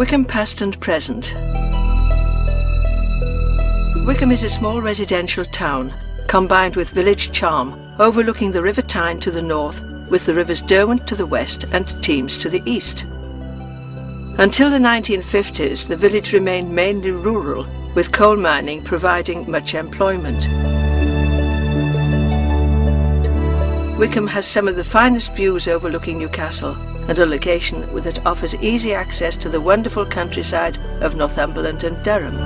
Wickham Past and Present. Wickham is a small residential town, combined with village charm, overlooking the River Tyne to the north, with the rivers Derwent to the west and Thames to the east. Until the 1950s, the village remained mainly rural, with coal mining providing much employment. Wickham has some of the finest views overlooking Newcastle, and a location that offers easy access to the wonderful countryside of Northumberland and Durham.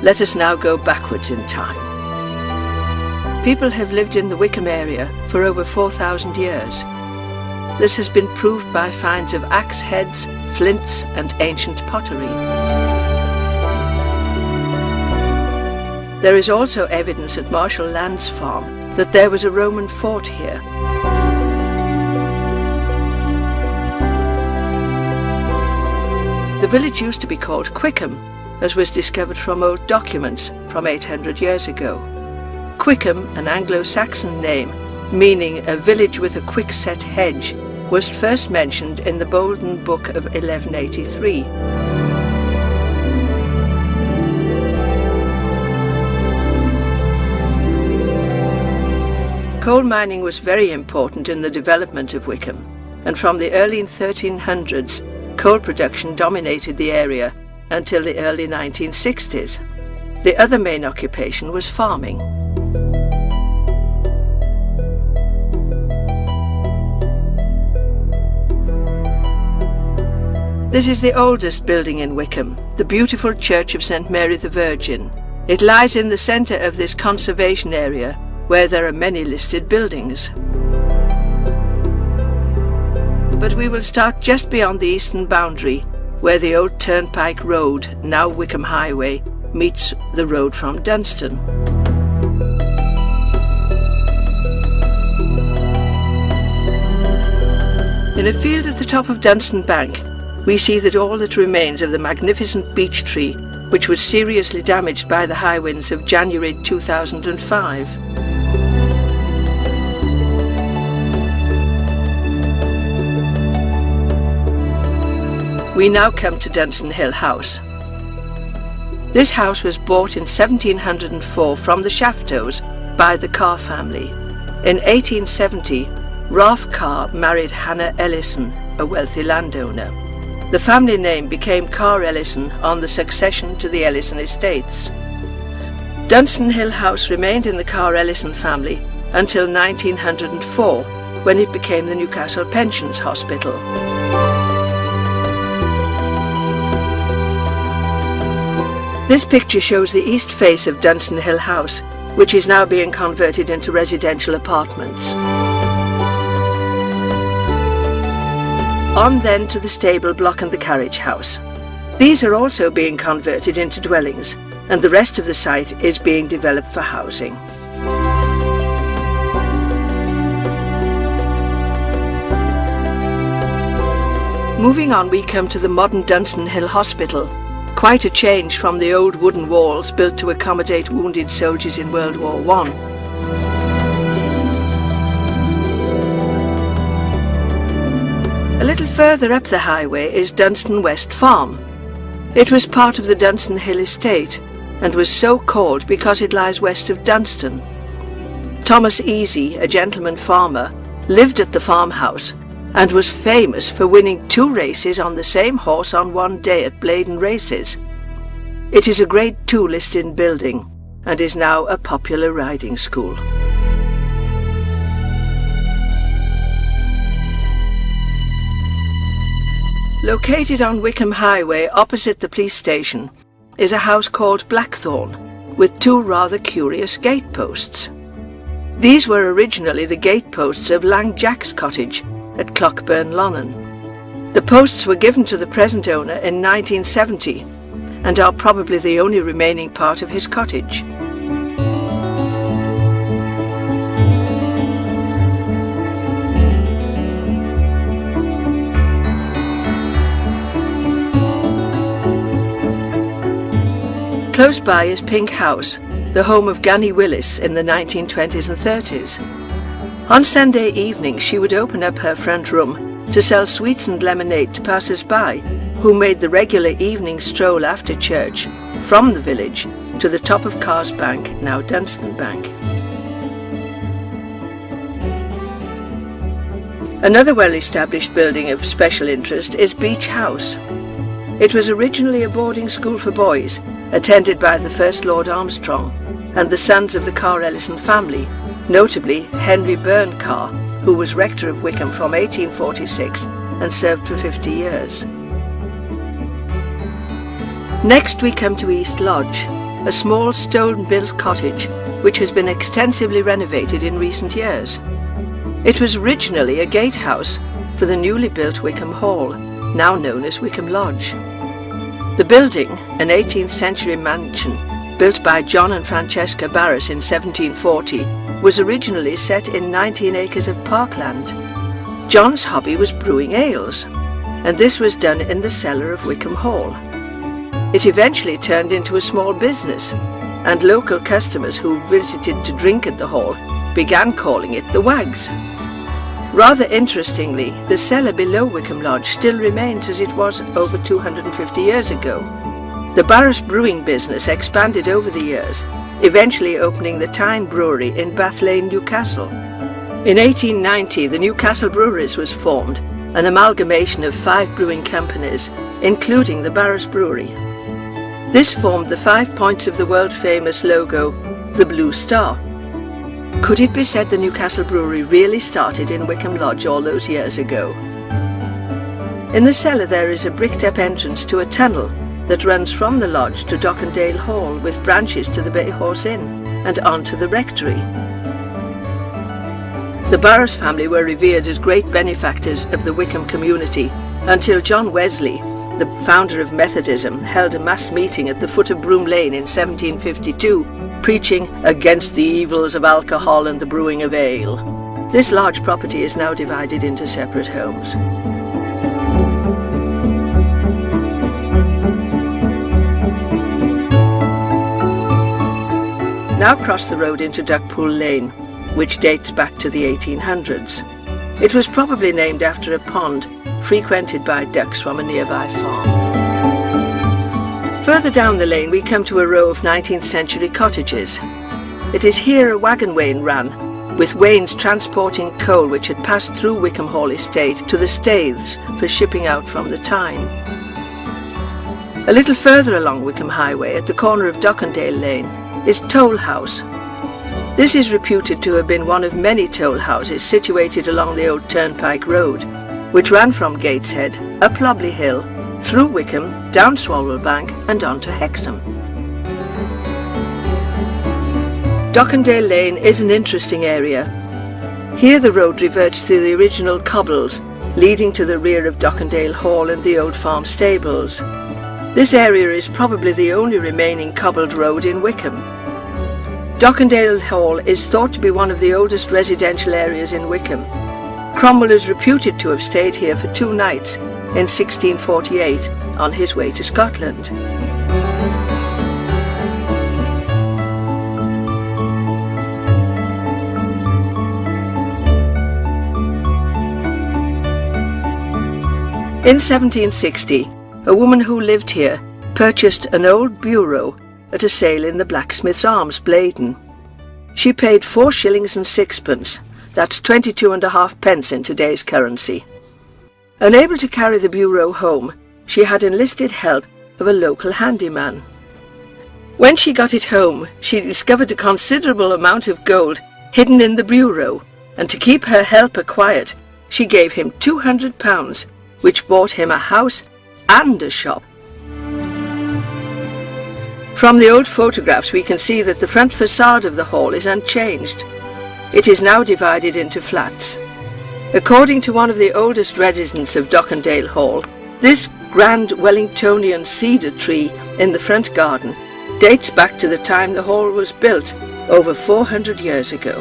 Let us now go backwards in time. People have lived in the Wickham area for over 4,000 years. This has been proved by finds of axe heads, flints and ancient pottery. There is also evidence at Marshall Land's farm that there was a Roman fort here. The village used to be called Quickham, as was discovered from old documents from 800 years ago. Quickham, an Anglo-Saxon name, meaning a village with a quickset hedge, was first mentioned in the Bolden Book of 1183. Coal mining was very important in the development of Wickham, and from the early 1300s, coal production dominated the area until the early 1960s. The other main occupation was farming. This is the oldest building in Wickham, the beautiful Church of St. Mary the Virgin. It lies in the centre of this conservation area, where there are many listed buildings. But we will start just beyond the eastern boundary, where the old Turnpike Road, now Wickham Highway, meets the road from Dunstan. In a field at the top of Dunstan Bank, we see that all that remains of the magnificent beech tree, which was seriously damaged by the high winds of January 2005. We now come to Dunstan Hill House. This house was bought in 1704 from the Shaftos by the Carr family. In 1870, Ralph Carr married Hannah Ellison, a wealthy landowner. The family name became Carr-Ellison on the succession to the Ellison estates. Dunstan Hill House remained in the Carr-Ellison family until 1904, when it became the Newcastle Pensions Hospital. This picture shows the east face of Dunstan Hill House, which is now being converted into residential apartments. On then to the stable block and the carriage house. These are also being converted into dwellings, and the rest of the site is being developed for housing. Moving on, we come to the modern Dunstan Hill Hospital. Quite a change from the old wooden walls built to accommodate wounded soldiers in World War I. A little further up the highway is Dunstan West Farm. It was part of the Dunstan Hill estate and was so called because it lies west of Dunstan. Thomas Easy, a gentleman farmer, lived at the farmhouse and was famous for winning 2 races on the same horse on one day at Blaydon Races. It is a Grade II listed building and is now a popular riding school. Located on Wickham Highway opposite the police station is a house called Blackthorn with 2 rather curious gateposts. These were originally the gateposts of Langjack's cottage at Clockburn, Lonnon. The posts were given to the present owner in 1970 and are probably the only remaining part of his cottage. Close by is Pink House, the home of Gunny Willis in the 1920s and 30s. On Sunday evenings, she would open up her front room to sell sweets and lemonade to passers-by who made the regular evening stroll after church from the village to the top of Carr's Bank, now Dunstan Bank. Another well-established building of special interest is Beach House. It was originally a boarding school for boys, attended by the First Lord Armstrong and the sons of the Carr-Ellison family, notably Henry Byrne Carr, who was rector of Wickham from 1846 and served for 50 years. Next we come to East Lodge, a small stone-built cottage which has been extensively renovated in recent years. It was originally a gatehouse for the newly built Wickham Hall, now known as Wickham Lodge. The building, an 18th century mansion built by John and Francesca Barras in 1740, was originally set in 19 acres of parkland. John's hobby was brewing ales, and this was done in the cellar of Wickham Hall. It eventually turned into a small business, and local customers who visited to drink at the hall began calling it the Wags. Rather interestingly, the cellar below Wickham Lodge still remains as it was over 250 years ago. The Barras brewing business expanded over the years, eventually opening the Tyne Brewery in Bath Lane, Newcastle. In 1890, the Newcastle Breweries was formed, an amalgamation of 5 brewing companies, including the Barras Brewery. This formed the 5 points of the world-famous logo, the Blue Star. Could it be said the Newcastle Brewery really started in Wickham Lodge all those years ago? In the cellar there is a bricked-up entrance to a tunnel that runs from the lodge to Dockandale Hall with branches to the Bay Horse Inn and on to the rectory. The Barras family were revered as great benefactors of the Wickham community until John Wesley, the founder of Methodism, held a mass meeting at the foot of Broom Lane in 1752, preaching against the evils of alcohol and the brewing of ale. This large property is now divided into separate homes. Now cross the road into Duckpool Lane, which dates back to the 1800s. It was probably named after a pond frequented by ducks from a nearby farm. Further down the lane we come to a row of 19th century cottages. It is here a wagon wain ran, with wains transporting coal which had passed through Wickham Hall estate to the staiths for shipping out from the Tyne. A little further along Wickham Highway, at the corner of Dockandale Lane, is Toll House. This is reputed to have been one of many toll houses situated along the old Turnpike Road, which ran from Gateshead, up Lobley Hill, through Wickham, down Swalwell Bank and on to Hexham. Dockandale Lane is an interesting area. Here the road reverts to the original cobbles, leading to the rear of Dockandale Hall and the old farm stables. This area is probably the only remaining cobbled road in Wickham. Dockandale Hall is thought to be one of the oldest residential areas in Wickham. Cromwell is reputed to have stayed here for 2 nights in 1648 on his way to Scotland. In 1760, a woman who lived here purchased an old bureau at a sale in the Blacksmith's Arms, Blaydon. She paid 4 shillings and 6pence, that's 22.5 pence in today's currency. Unable to carry the bureau home, she had enlisted help of a local handyman. When she got it home, she discovered a considerable amount of gold hidden in the bureau, and to keep her helper quiet, she gave him £200, which bought him a house and a shop. From the old photographs we can see that the front facade of the hall is unchanged. It is now divided into flats. According to one of the oldest residents of Dockandale Hall, this grand Wellingtonian cedar tree in the front garden dates back to the time the hall was built over 400 years ago.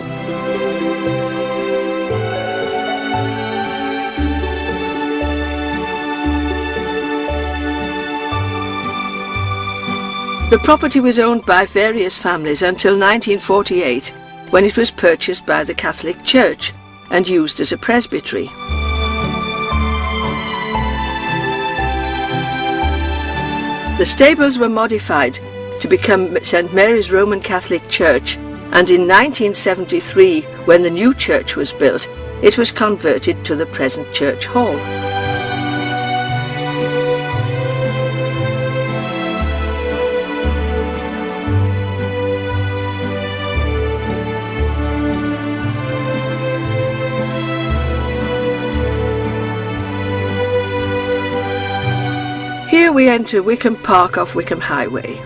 The property was owned by various families until 1948, when it was purchased by the Catholic Church and used as a presbytery. The stables were modified to become St. Mary's Roman Catholic Church, and in 1973, when the new church was built, it was converted to the present church hall. Here we enter Wickham Park off Wickham Highway.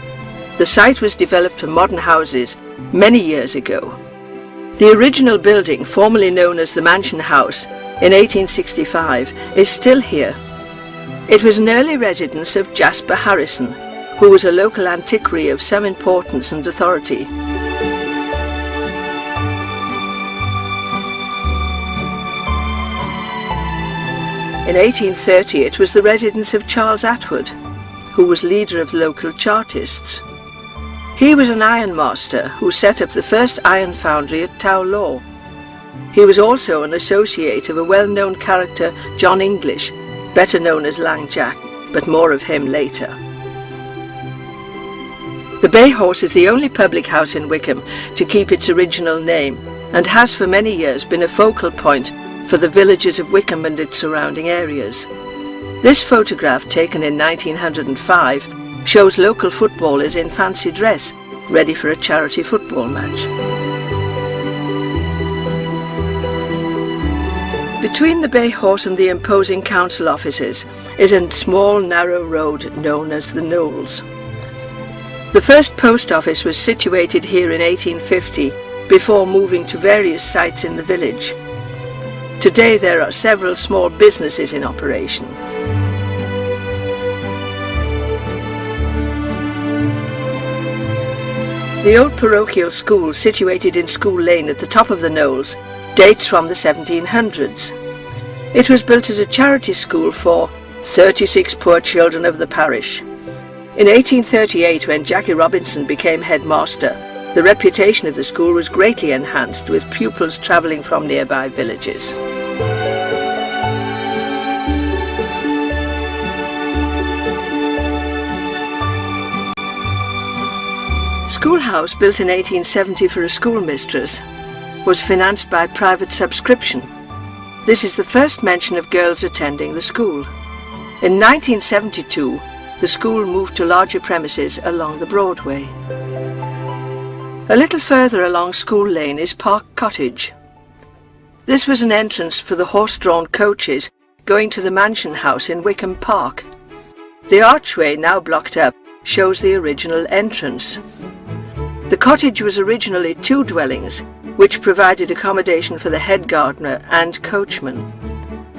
The site was developed for modern houses many years ago. The original building, formerly known as the Mansion House, in 1865, is still here. It was an early residence of Jasper Harrison, who was a local antiquary of some importance and authority. In 1830 it was the residence of Charles Atwood, who was leader of the local Chartists. He was an ironmaster who set up the first iron foundry at Tow Law. He was also an associate of a well-known character, John English, better known as Langjack, but more of him later. The Bay Horse is the only public house in Wickham to keep its original name, and has for many years been a focal point for the villagers of Wickham and its surrounding areas. This photograph, taken in 1905, shows local footballers in fancy dress, ready for a charity football match. Between the Bay Horse and the imposing council offices is a small narrow road known as the Knolls. The first post office was situated here in 1850 before moving to various sites in the village. Today there are several small businesses in operation. The old parochial school, situated in School Lane at the top of the Knolls, dates from the 1700s. It was built as a charity school for 36 poor children of the parish. In 1838, when Jackie Robinson became headmaster, the reputation of the school was greatly enhanced, with pupils travelling from nearby villages. Schoolhouse, built in 1870 for a schoolmistress, was financed by private subscription. This is the first mention of girls attending the school. In 1972, the school moved to larger premises along the Broadway. A little further along School Lane is Park Cottage. This was an entrance for the horse-drawn coaches going to the Mansion House in Wickham Park. The archway, now blocked up, shows the original entrance. The cottage was originally 2 dwellings, which provided accommodation for the head gardener and coachman.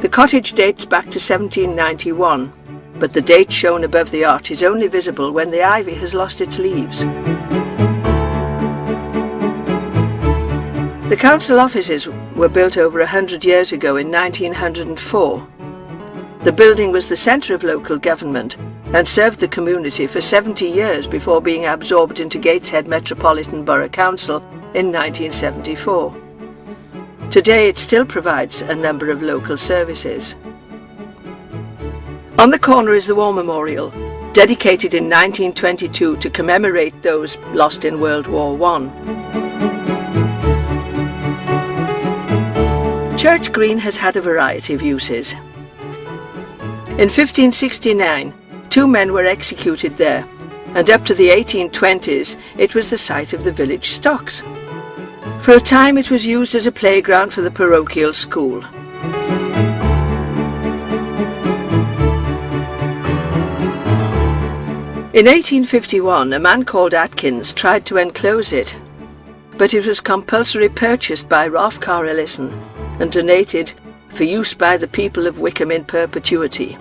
The cottage dates back to 1791, but the date shown above the arch is only visible when the ivy has lost its leaves. The council offices were built over 100 years ago in 1904. The building was the centre of local government and served the community for 70 years before being absorbed into Gateshead Metropolitan Borough Council in 1974. Today it still provides a number of local services. On the corner is the War Memorial, dedicated in 1922 to commemorate those lost in World War I. Church Green has had a variety of uses. In 1569, 2 men were executed there, and up to the 1820s it was the site of the village stocks. For a time it was used as a playground for the parochial school. In 1851, a man called Atkins tried to enclose it, but it was compulsory purchased by Rothcar Ellison and donated for use by the people of Wickham in perpetuity.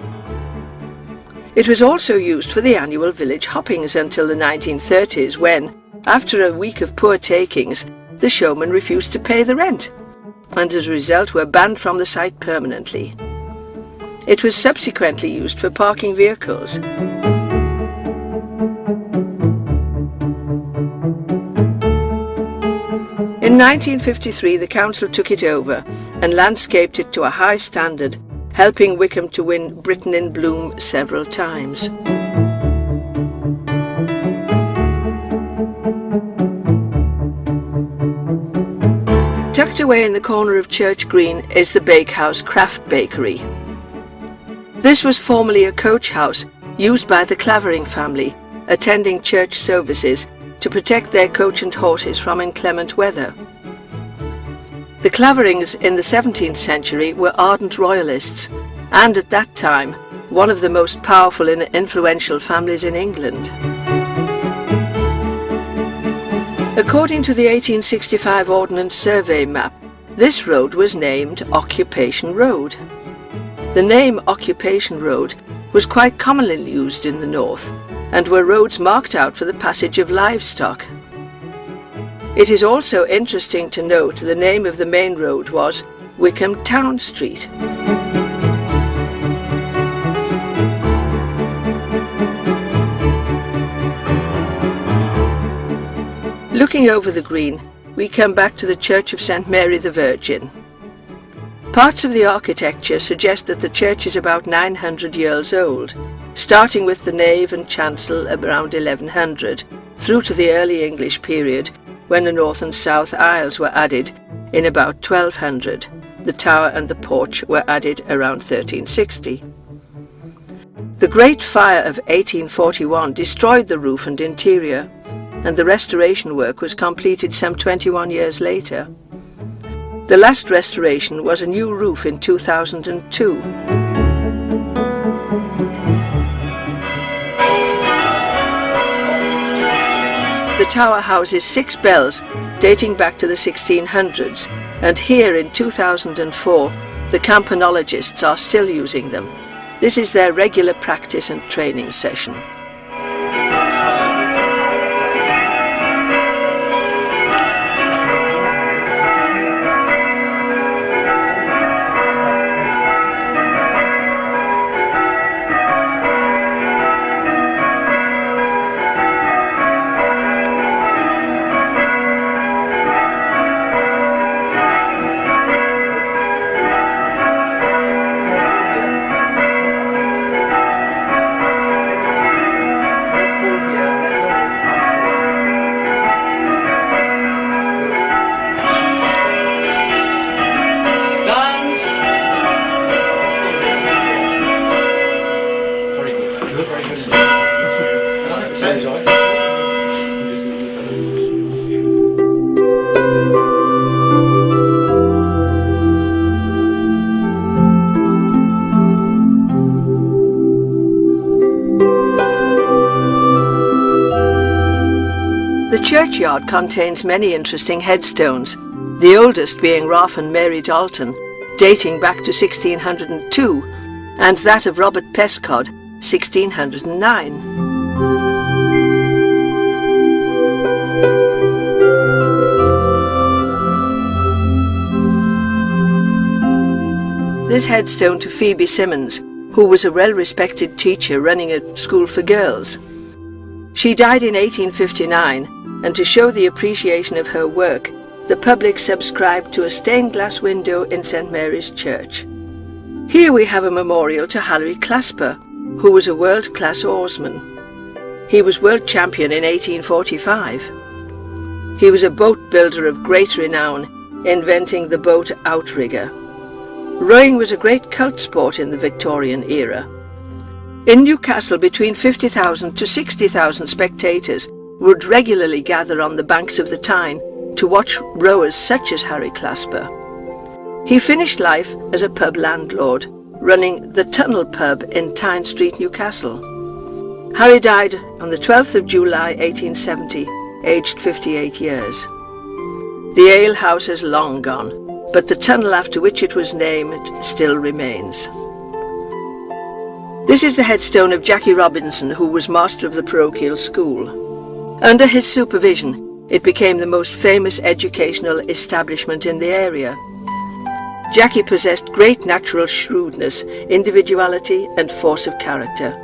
It was also used for the annual village hoppings until the 1930s when, after a week of poor takings, the showmen refused to pay the rent, and as a result were banned from the site permanently. It was subsequently used for parking vehicles. In 1953 the council took it over and landscaped it to a high standard, helping Wickham to win Britain in Bloom several times. Tucked away in the corner of Church Green is the Bakehouse Craft Bakery. This was formerly a coach house used by the Clavering family, attending church services to protect their coach and horses from inclement weather. The Claverings in the 17th century were ardent royalists, and at that time one of the most powerful and influential families in England. According to the 1865 Ordnance Survey map, this road was named Occupation Road. The name Occupation Road was quite commonly used in the north, and were roads marked out for the passage of livestock. It is also interesting to note the name of the main road was Wickham Town Street. Looking over the green, we come back to the Church of St. Mary the Virgin. Parts of the architecture suggest that the church is about 900 years old, starting with the nave and chancel around 1100, through to the early English period, when the north and south aisles were added in about 1200. The tower and the porch were added around 1360. The Great Fire of 1841 destroyed the roof and interior, and the restoration work was completed some 21 years later. The last restoration was a new roof in 2002. The tower houses 6 bells dating back to the 1600s, and here in 2004 the campanologists are still using them. This is their regular practice and training session. The churchyard contains many interesting headstones, the oldest being Ralph and Mary Dalton, dating back to 1602, and that of Robert Pescod, 1609. This headstone to Phoebe Symonds, who was a well-respected teacher running a school for girls. She died in 1859, and to show the appreciation of her work, the public subscribed to a stained glass window in St. Mary's Church. Here we have a memorial to Harry Clasper, who was a world-class oarsman. He was world champion in 1845. He was a boat builder of great renown, inventing the boat outrigger. Rowing was a great cult sport in the Victorian era. In Newcastle, between 50,000 to 60,000 spectators would regularly gather on the banks of the Tyne to watch rowers such as Harry Clasper. He finished life as a pub landlord, running the Tunnel Pub in Tyne Street, Newcastle. Harry died on the 12th of July 1870, aged 58 years. The ale house is long gone, but the tunnel after which it was named still remains. This is the headstone of Jackie Robinson, who was master of the parochial school. Under his supervision, it became the most famous educational establishment in the area. Jackie possessed great natural shrewdness, individuality and force of character.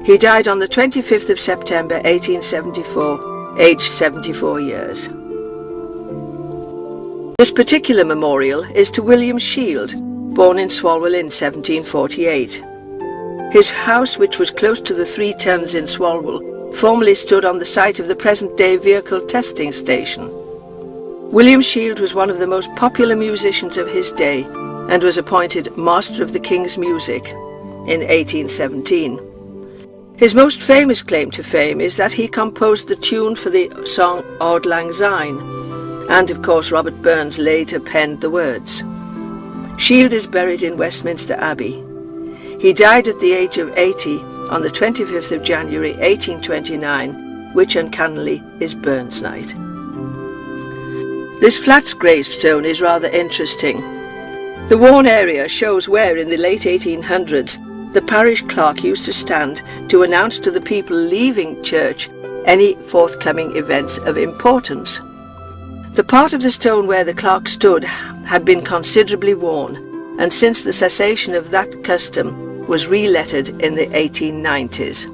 He died on the 25th of September 1874, aged 74 years. This particular memorial is to William Shield, born in Swalwell in 1748. His house, which was close to the 3 Tuns in Swalwell, formerly stood on the site of the present-day vehicle testing station. William Shield was one of the most popular musicians of his day and was appointed Master of the King's Music in 1817. His most famous claim to fame is that he composed the tune for the song Auld Lang Syne, and of course Robert Burns later penned the words. Shield is buried in Westminster Abbey. He died at the age of 80 on the 25th of January 1829, which uncannily is Burns Night. This flat gravestone is rather interesting. The worn area shows where in the late 1800s the parish clerk used to stand to announce to the people leaving church any forthcoming events of importance. The part of the stone where the clerk stood had been considerably worn, and since the cessation of that custom was re-lettered in the 1890s.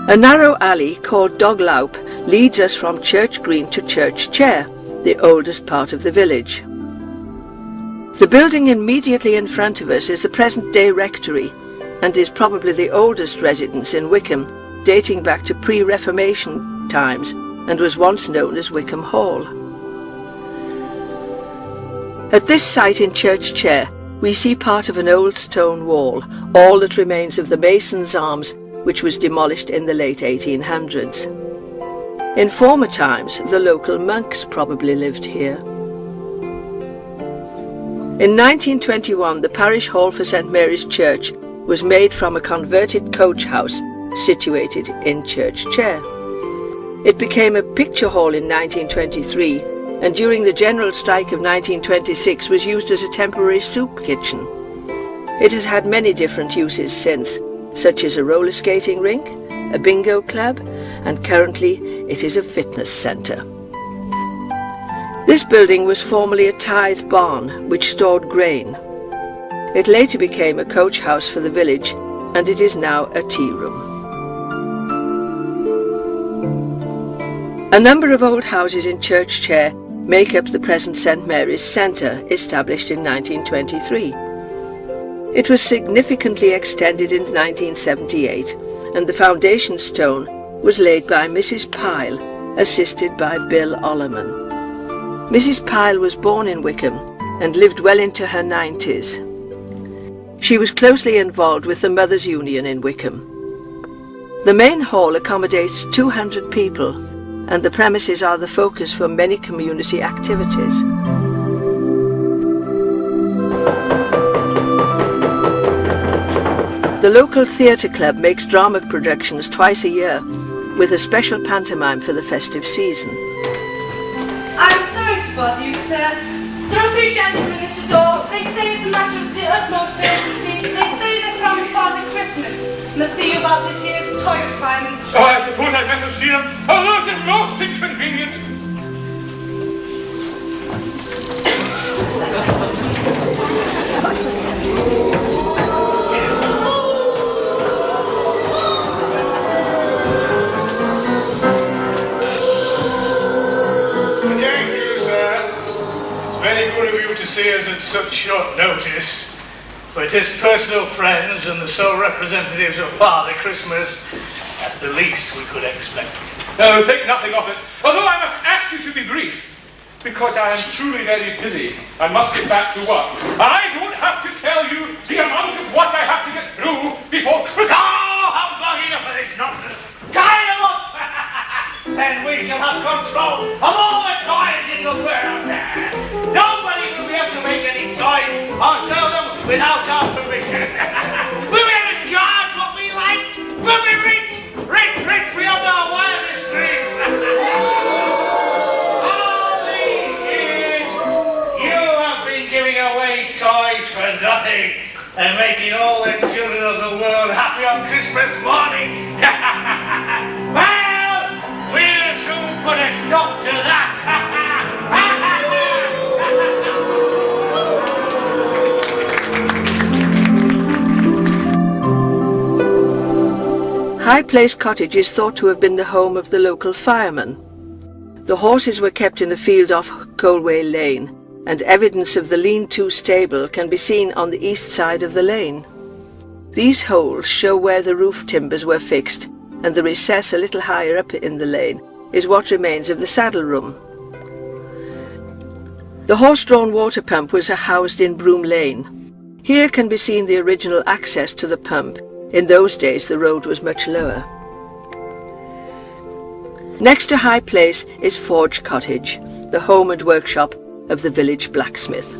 A narrow alley called Dogloup leads us from Church Green to Church Chair, the oldest part of the village. The building immediately in front of us is the present-day rectory and is probably the oldest residence in Wickham, dating back to pre-Reformation times, and was once known as Wickham Hall. At this site in Church Chair, we see part of an old stone wall, all that remains of the Mason's Arms, which was demolished in the late 1800s. In former times, the local monks probably lived here. In 1921, the parish hall for St Mary's Church was made from a converted coach house situated in Church Chair. It became a picture hall in 1923, and during the general strike of 1926 was used as a temporary soup kitchen. It has had many different uses since, such as a roller skating rink, a bingo club, and currently it is a fitness centre. This building was formerly a tithe barn which stored grain. It later became a coach house for the village, and it is now a tea room. A number of old houses in Church Chair make up the present St Mary's Centre, established in 1923. It was significantly extended in 1978, and the foundation stone was laid by Mrs Pyle, assisted by Bill Ollerman. Mrs Pyle was born in Wickham and lived well into her 90s. She was closely involved with the Mothers' Union in Wickham. The main hall accommodates 200 people, and the premises are the focus for many community activities. The local theatre club makes drama productions twice a year, with a special pantomime for the festive season. I'm sorry to bother you, sir. There are 3 gentlemen at the door. They say it's a matter of the utmost urgency. They say they're from Father Christmas. Must see you about this year's toy requirement. Oh, I suppose I'd better see them, although it is most inconvenient. Thank you, sir. It's very good of you to see us at such short notice. But as personal friends and the sole representatives of Father Christmas, that's the least we could expect. No, think nothing of it. Although I must ask you to be brief, because I am truly very busy. I must get back to work. I don't have to tell you the amount of what I have to get through before Christmas. Oh, I'm long enough of this nonsense. Tie them up! Then we shall have control of all the toys in the world. Nobody will be able to make any toys or sell them without our permission. We'll be able to charge what we like. We'll be rich, rich, rich beyond our wildest dreams. All these years, you have been giving away toys for nothing and making all the children of the world happy on Christmas morning. Well, we'll soon put a stop to that. High Place Cottage is thought to have been the home of the local fireman. The horses were kept in the field off Colway Lane, and evidence of the lean-to stable can be seen on the east side of the lane. These holes show where the roof timbers were fixed, and the recess a little higher up in the lane is what remains of the saddle room. The horse-drawn water pump was housed in Broom Lane. Here can be seen the original access to the pump. In those days the road was much lower. Next to High Place is Forge Cottage, the home and workshop of the village blacksmith.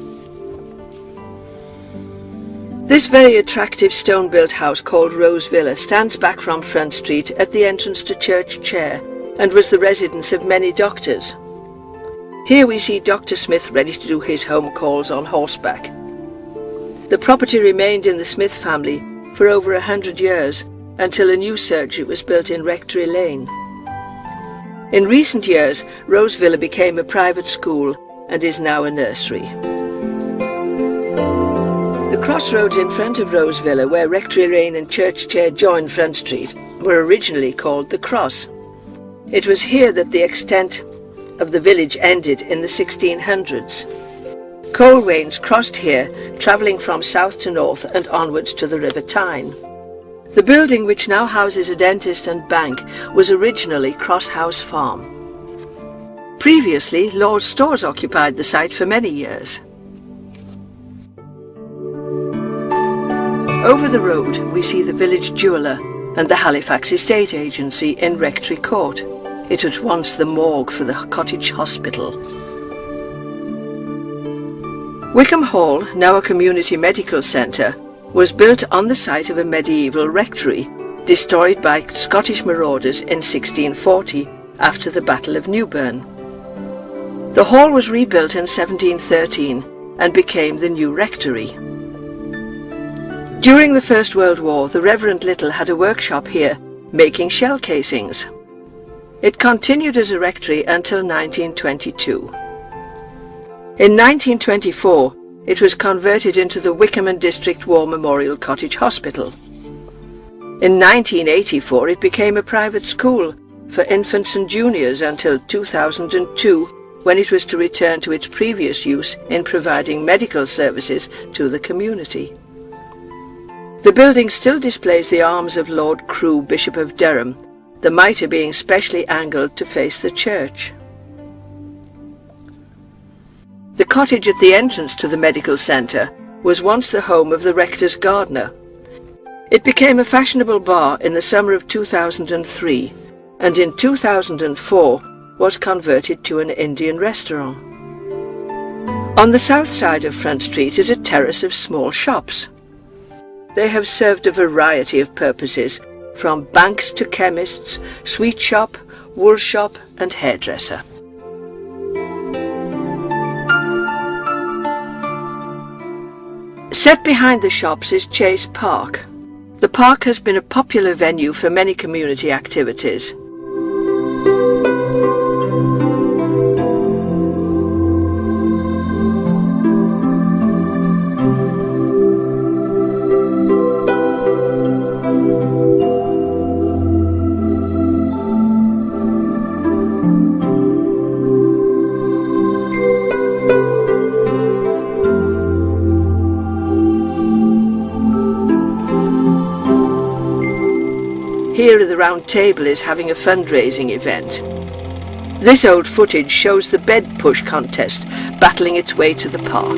This very attractive stone-built house called Rose Villa stands back from Front Street at the entrance to Churchyard and was the residence of many doctors. Here we see Dr. Smith ready to do his home calls on horseback. The property remained in the Smith family for over 100 years until a new surgery was built in Rectory Lane. In recent years, Rose Villa became a private school and is now a nursery. The crossroads in front of Rose Villa, where Rectory Lane and Churchyard join Front Street, were originally called the Cross. It was here that the extent of the village ended in the 1600s. Coal wains crossed here, travelling from south to north and onwards to the River Tyne. The building, which now houses a dentist and bank, was originally Cross House Farm. Previously, Lord's Stores occupied the site for many years. Over the road we see the village jeweller and the Halifax Estate Agency in Rectory Court. It was once the morgue for the cottage hospital. Wickham Hall, now a community medical centre, was built on the site of a medieval rectory, destroyed by Scottish marauders in 1640 after the Battle of Newburn. The hall was rebuilt in 1713 and became the new rectory. During the First World War, the Reverend Little had a workshop here, making shell casings. It continued as a rectory until 1922. In 1924, it was converted into the Wickham and District War Memorial Cottage Hospital. In 1984, it became a private school for infants and juniors until 2002, when it was to return to its previous use in providing medical services to the community. The building still displays the arms of Lord Crewe, Bishop of Durham, the mitre being specially angled to face the church. The cottage at the entrance to the medical centre was once the home of the rector's gardener. It became a fashionable bar in the summer of 2003, and in 2004 was converted to an Indian restaurant. On the south side of Front Street is a terrace of small shops. They have served a variety of purposes, from banks to chemists, sweet shop, wool shop and hairdresser. Set behind the shops is Chase Park. The park has been a popular venue for many community activities. Here the round table is having a fundraising event. This old footage shows the bed push contest battling its way to the park.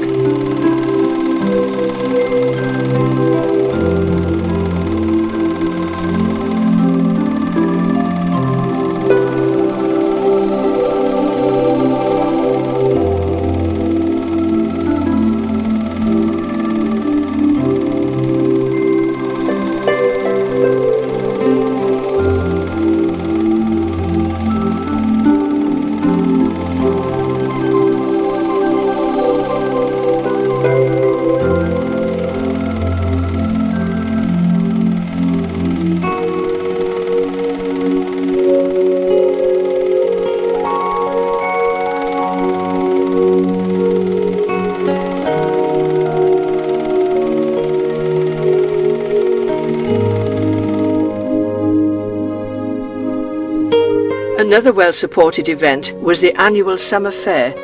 Another well-supported event was the annual summer fair,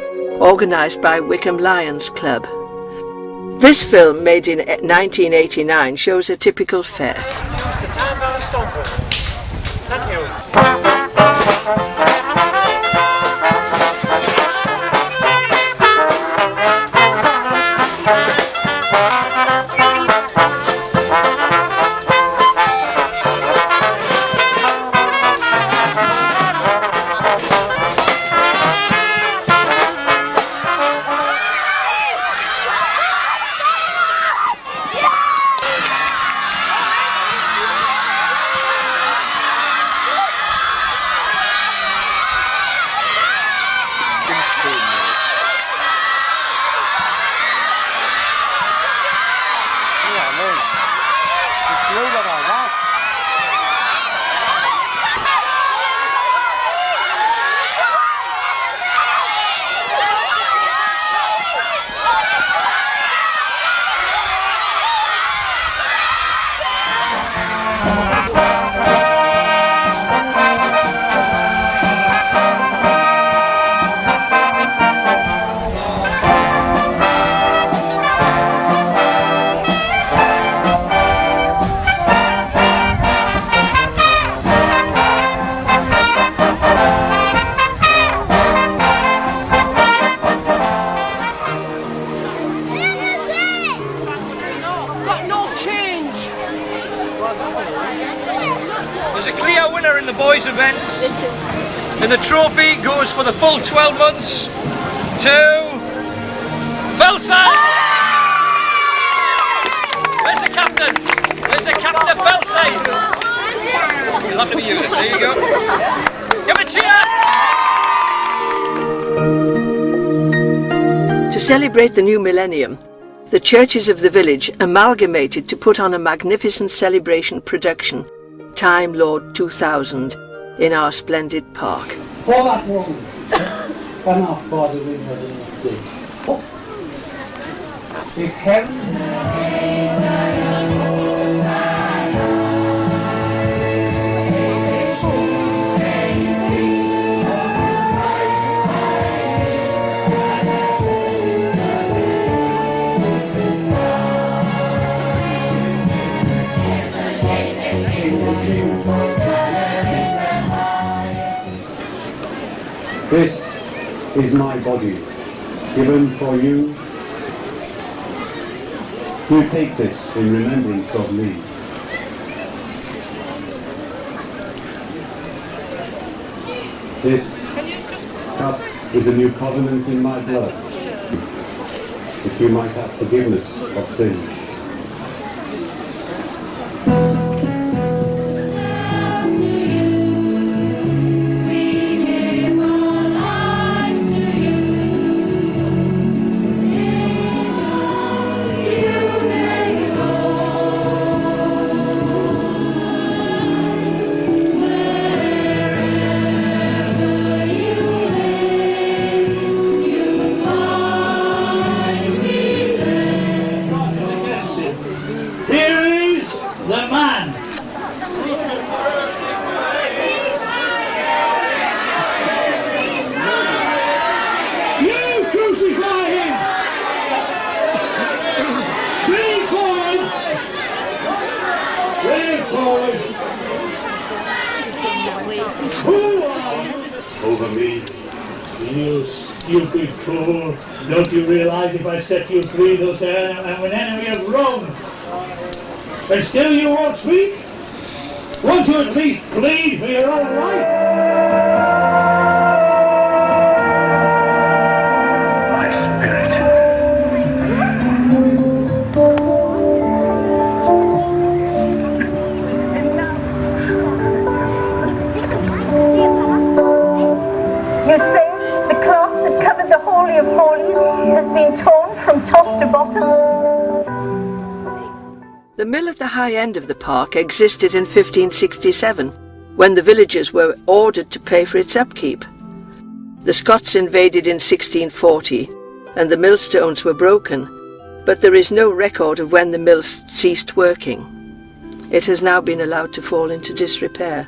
organised by Wickham Lions Club. This film, made in 1989, shows a typical fair. Thank you. There's a clear winner in the boys' events, and the trophy goes for the full 12 months to Felside! Where's the captain? Where's the captain of Felside? It'll have to be you. There you go. Give a cheer! To celebrate the new millennium, the churches of the village amalgamated to put on a magnificent celebration production, Time Lord 2000, in our splendid park. For that moment, when our Father in heaven is dead, if heaven This is my body, given for you. Do take this in remembrance of me. This cup is a new covenant in my blood, that you might have forgiveness of sins. Over me. You stupid fool. Don't you realize if I set you free, they'll say I'm an enemy of Rome? And still you won't speak? Won't you at least plead for your own life? My spirit. You say the cloth that covered the Holy of Holies has been torn from top to bottom? The mill at the high end of the park existed in 1567, when the villagers were ordered to pay for its upkeep. The Scots invaded in 1640, and the millstones were broken, but there is no record of when the mill ceased working. It has now been allowed to fall into disrepair.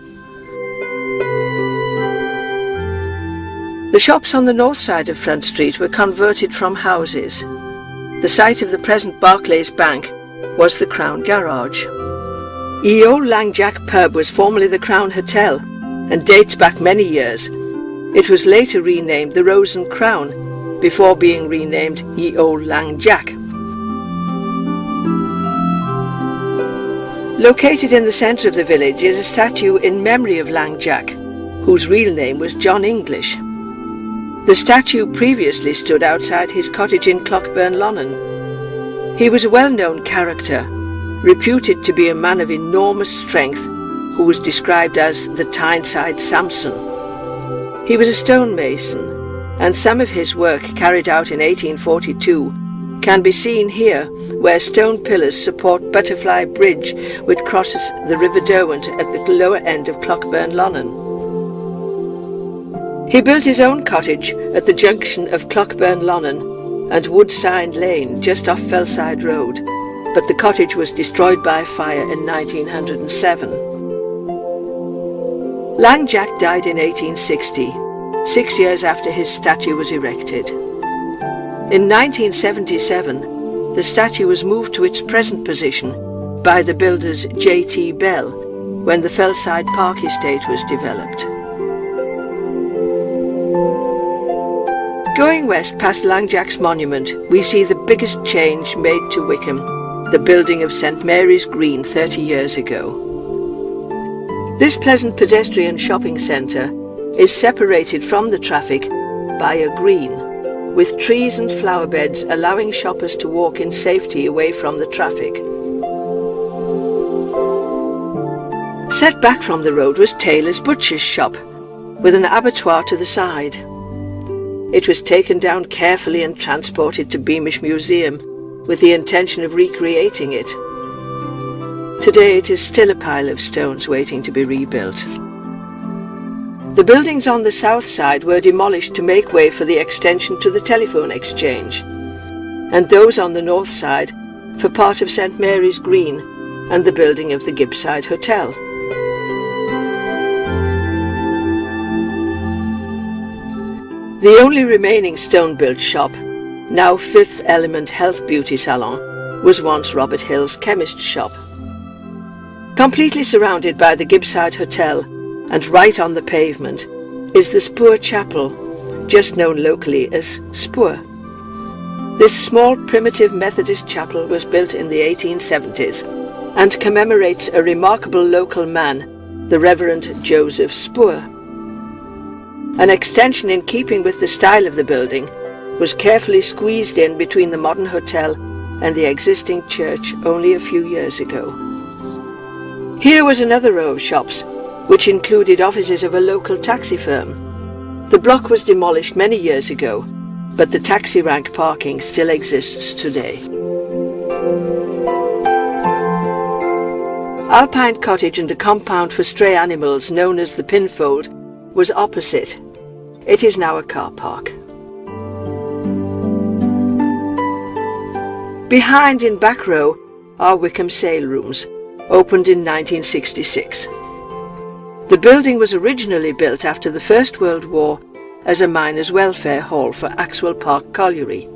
The shops on the north side of Front Street were converted from houses. The site of the present Barclays Bank was the Crown Garage. The old Langjack pub was formerly the Crown Hotel and dates back many years. It was later renamed the Rose and Crown before being renamed Ye Old Langjack. Located in the centre of the village is a statue in memory of Langjack, whose real name was John English. The statue previously stood outside his cottage in Clockburn, Lonnon. He was a well-known character, reputed to be a man of enormous strength, who was described as the Tyneside Samson. He was a stonemason, and some of his work carried out in 1842 can be seen here, where stone pillars support Butterfly Bridge, which crosses the River Derwent at the lower end of Clockburn, Lonnon. He built his own cottage at the junction of Clockburn, Lonnon and Woodside Lane, just off Fellside Road, but the cottage was destroyed by fire in 1907. Langjack died in 1860, 6 years after his statue was erected. In 1977, the statue was moved to its present position by the builders J.T. Bell when the Fellside Park estate was developed. Going west past Langjack's monument, we see the biggest change made to Wickham, the building of St Mary's Green 30 years ago. This pleasant pedestrian shopping centre is separated from the traffic by a green, with trees and flower beds allowing shoppers to walk in safety away from the traffic. Set back from the road was Taylor's butcher's shop, with an abattoir to the side. It was taken down carefully and transported to Beamish Museum with the intention of recreating it. Today it is still a pile of stones waiting to be rebuilt. The buildings on the south side were demolished to make way for the extension to the telephone exchange, and those on the north side for part of St Mary's Green and the building of the Gibbside Hotel. The only remaining stone-built shop, now Fifth Element Health Beauty Salon, was once Robert Hill's chemist's shop. Completely surrounded by the Gibbside Hotel and right on the pavement is the Spoor Chapel, just known locally as Spoor. This small primitive Methodist chapel was built in the 1870s and commemorates a remarkable local man, the Reverend Joseph Spoor. An extension in keeping with the style of the building was carefully squeezed in between the modern hotel and the existing church only a few years ago. Here was another row of shops, which included offices of a local taxi firm. The block was demolished many years ago, but the taxi rank parking still exists today. Alpine Cottage and a compound for stray animals known as the Pinfold was opposite. It is now a car park. Behind in back row are Wickham sale rooms, opened in 1966. The building was originally built after the First World War as a miners' welfare hall for Axwell Park Colliery.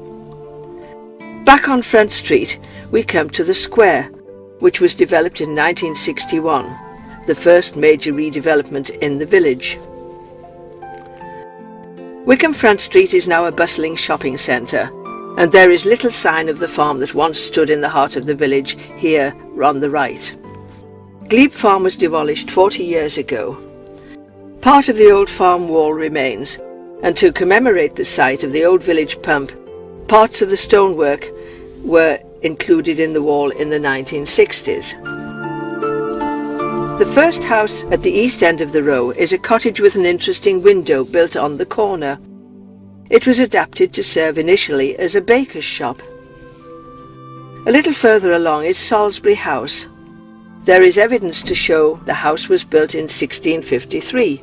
Back on Front Street we come to the Square, which was developed in 1961, the first major redevelopment in the village. Wickham Front Street is now a bustling shopping centre, and there is little sign of the farm that once stood in the heart of the village here on the right. Glebe Farm was demolished 40 years ago. Part of the old farm wall remains, and to commemorate the site of the old village pump, parts of the stonework were included in the wall in the 1960s. The first house at the east end of the row is a cottage with an interesting window built on the corner. It was adapted to serve initially as a baker's shop. A little further along is Salisbury House. There is evidence to show the house was built in 1653.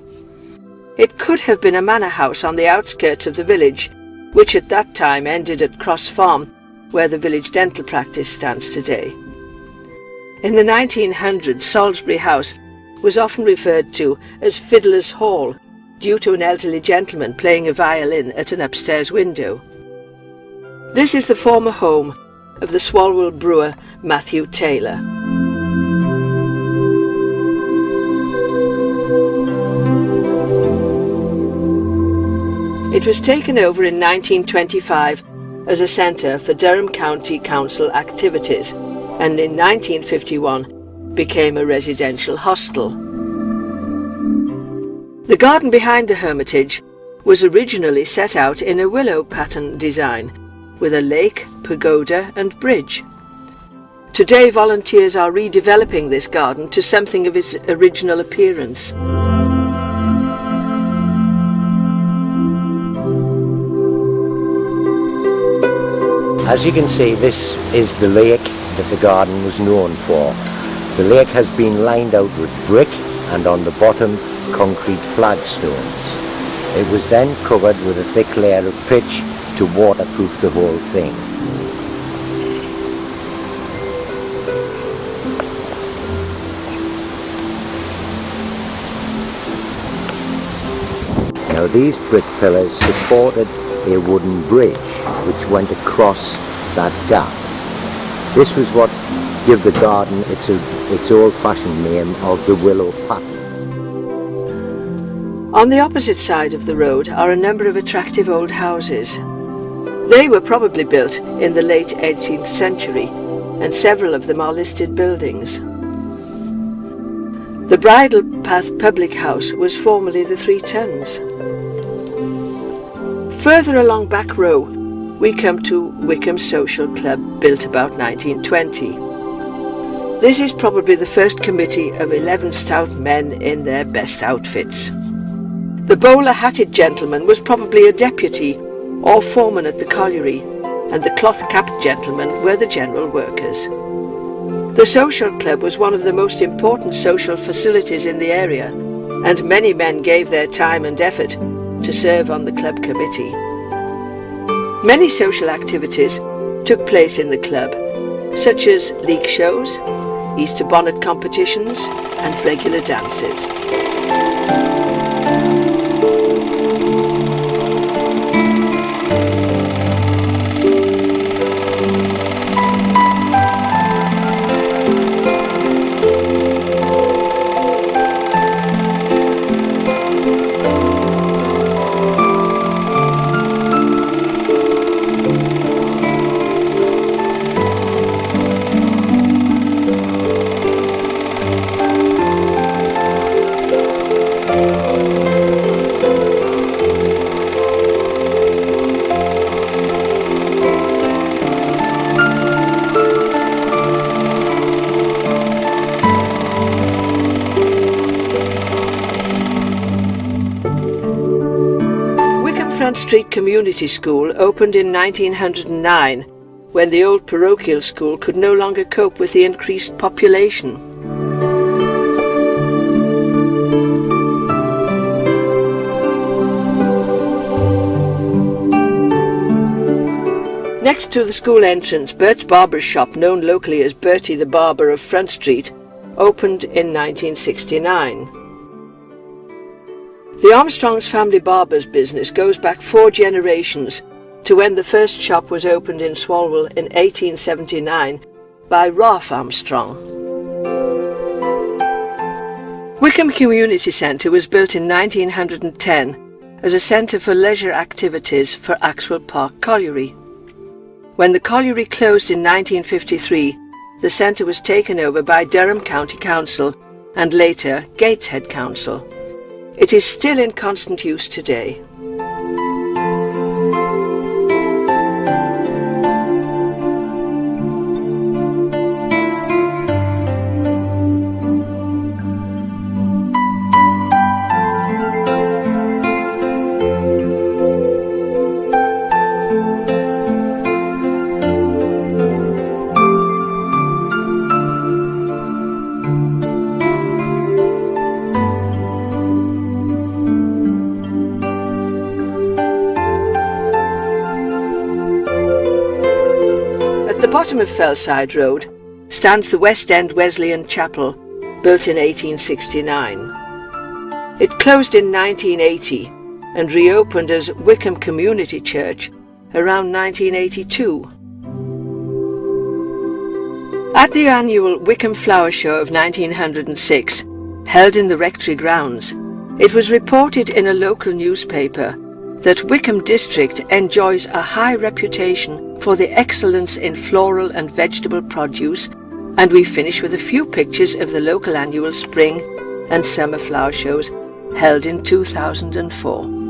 It could have been a manor house on the outskirts of the village, which at that time ended at Cross Farm, where the village dental practice stands today. In the 1900s, Salisbury House was often referred to as Fiddler's Hall, due to an elderly gentleman playing a violin at an upstairs window. This is the former home of the Swalwell brewer Matthew Taylor. It was taken over in 1925 as a centre for Durham County Council activities, and in 1951 became a residential hostel. The garden behind the Hermitage was originally set out in a willow pattern design, with a lake, pagoda and bridge. Today volunteers are redeveloping this garden to something of its original appearance. As you can see, this is the lake that the garden was known for. The lake has been lined out with brick and on the bottom concrete flagstones. It was then covered with a thick layer of pitch to waterproof the whole thing. Now these brick pillars supported a wooden bridge which went across that gap. This was what gave the garden its old-fashioned name of the willow pattern. On the opposite side of the road are a number of attractive old houses. They were probably built in the late 18th century, and several of them are listed buildings. The Bridle Path Public House was formerly the Three Tuns. Further along Back Row, we come to Wickham Social Club, built about 1920. This is probably the first committee of 11 stout men in their best outfits. The bowler-hatted gentleman was probably a deputy or foreman at the colliery, and the cloth-capped gentlemen were the general workers. The social club was one of the most important social facilities in the area, and many men gave their time and effort to serve on the club committee. Many social activities took place in the club, such as leek shows, Easter bonnet competitions and regular dances. Street Community School opened in 1909, when the old parochial school could no longer cope with the increased population. Next to the school entrance, Bert's Barber's Shop, known locally as Bertie the Barber of Front Street, opened in 1969. The Armstrong's family barber's business goes back 4 generations to when the first shop was opened in Swalwell in 1879 by Ralph Armstrong. Wickham Community Centre was built in 1910 as a centre for leisure activities for Axwell Park Colliery. When the colliery closed in 1953, the centre was taken over by Durham County Council and later Gateshead Council. It is still in constant use today. At the bottom of Fellside Road stands the West End Wesleyan Chapel, built in 1869. It closed in 1980 and reopened as Wickham Community Church around 1982. At the annual Wickham Flower Show of 1906, held in the rectory grounds, it was reported in a local newspaper that Wickham District enjoys a high reputation for the excellence in floral and vegetable produce, and we finish with a few pictures of the local annual spring and summer flower shows held in 2004.